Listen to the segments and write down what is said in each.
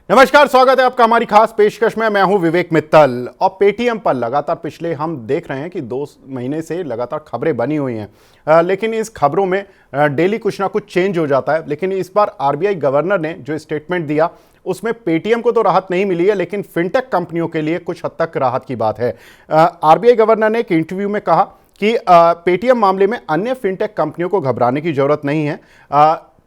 नमस्कार, स्वागत है आपका हमारी खास पेशकश में। मैं हूं विवेक मित्तल और पेटीएम पर लगातार पिछले हम देख रहे हैं कि 2 महीने से लगातार खबरें बनी हुई हैं, लेकिन इस खबरों में डेली कुछ ना कुछ चेंज हो जाता है। लेकिन इस बार आरबीआई गवर्नर ने जो स्टेटमेंट दिया उसमें पेटीएम को तो राहत नहीं मिली है, लेकिन फिनटेक कंपनियों के लिए कुछ हद तक राहत की बात है। आरबीआई गवर्नर ने एक इंटरव्यू में कहा कि पेटीएम मामले में अन्य फिनटेक कंपनियों को घबराने की जरूरत नहीं है।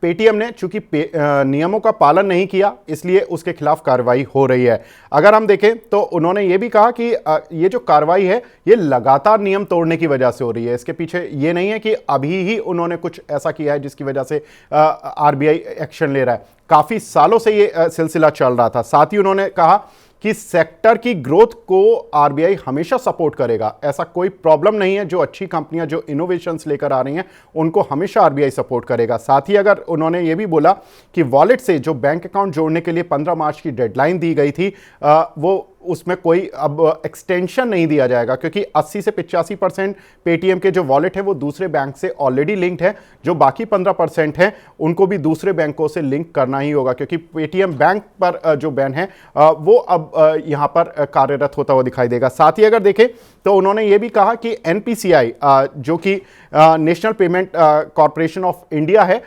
पेटीएम ने चूंकि नियमों का पालन नहीं किया, इसलिए उसके खिलाफ कार्रवाई हो रही है। अगर हम देखें तो उन्होंने ये भी कहा कि ये जो कार्रवाई है ये लगातार नियम तोड़ने की वजह से हो रही है। इसके पीछे ये नहीं है कि अभी ही उन्होंने कुछ ऐसा किया है जिसकी वजह से आरबीआई एक्शन ले रहा है। काफी सालों से ये सिलसिला चल रहा था। साथ ही उन्होंने कहा कि सेक्टर की ग्रोथ को आरबीआई हमेशा सपोर्ट करेगा। ऐसा कोई प्रॉब्लम नहीं है, जो अच्छी कंपनियां जो इनोवेशंस लेकर आ रही हैं उनको हमेशा आरबीआई सपोर्ट करेगा। साथ ही अगर उन्होंने ये भी बोला कि वॉलेट से जो बैंक अकाउंट जोड़ने के लिए 15 मार्च की डेडलाइन दी गई थी, वो उसमें कोई अब एक्सटेंशन नहीं दिया जाएगा, क्योंकि 80 से 85% पेटीएम के जो वॉलेट है वो दूसरे बैंक से ऑलरेडी लिंक्ड है। जो बाकी 15% है उनको भी दूसरे बैंकों से लिंक करना ही होगा, क्योंकि पेटीएम बैंक पर जो बैन है वो अब यहां पर कार्यरत होता हुआ दिखाई देगा। साथ ही अगर देखें तो उन्होंने ये भी कहा कि एनपीसीआई जो कि national payment corporation of India है,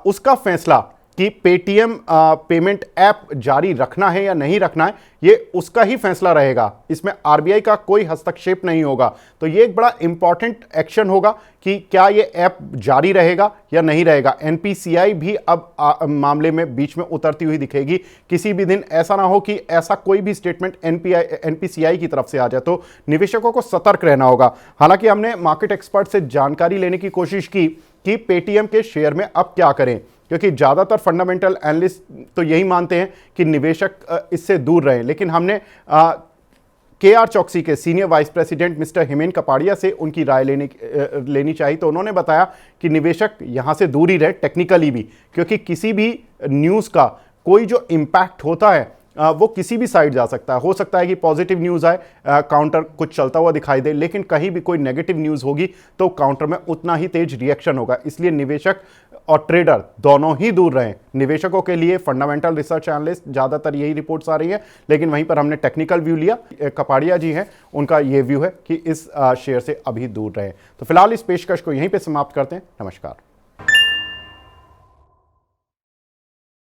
उसका फैसला कि पेटीएम पेमेंट ऐप जारी रखना है या नहीं रखना है, ये उसका ही फैसला रहेगा। इसमें आरबीआई का कोई हस्तक्षेप नहीं होगा। तो ये एक बड़ा इंपॉर्टेंट एक्शन होगा कि क्या ये ऐप जारी रहेगा या नहीं रहेगा। एनपीसीआई भी अब मामले में बीच में उतरती हुई दिखेगी। किसी भी दिन ऐसा ना हो कि ऐसा कोई भी स्टेटमेंट एनपीसीआई की तरफ से आ जाए, तो निवेशकों को सतर्क रहना होगा। हालांकि हमने मार्केट एक्सपर्ट से जानकारी लेने की कोशिश की कि पेटीएम के शेयर में अब क्या करें, क्योंकि ज़्यादातर फंडामेंटल एनालिस्ट तो यही मानते हैं कि निवेशक इससे दूर रहें। लेकिन हमने केआर चौकसी के सीनियर वाइस प्रेसिडेंट मिस्टर हेमेन कपाड़िया से उनकी राय लेनी चाहिए, तो उन्होंने बताया कि निवेशक यहाँ से दूर ही रहे, टेक्निकली भी, क्योंकि किसी भी न्यूज़ का कोई जो इम्पैक्ट होता है वो किसी भी साइड जा सकता है। हो सकता है कि पॉजिटिव न्यूज़ आए, काउंटर कुछ चलता हुआ दिखाई दे, लेकिन कहीं भी कोई नेगेटिव न्यूज़ होगी तो काउंटर में उतना ही तेज रिएक्शन होगा। इसलिए निवेशक और ट्रेडर दोनों ही दूर रहें। निवेशकों के लिए फंडामेंटल रिसर्च एनालिस्ट ज़्यादातर यही रिपोर्ट्स आ रही है, लेकिन वहीं पर हमने टेक्निकल व्यू लिया। कपाड़िया जी हैं, उनका ये व्यू है कि इस शेयर से अभी दूर रहें। तो फिलहाल इस पेशकश को यहीं पर समाप्त करते हैं। नमस्कार।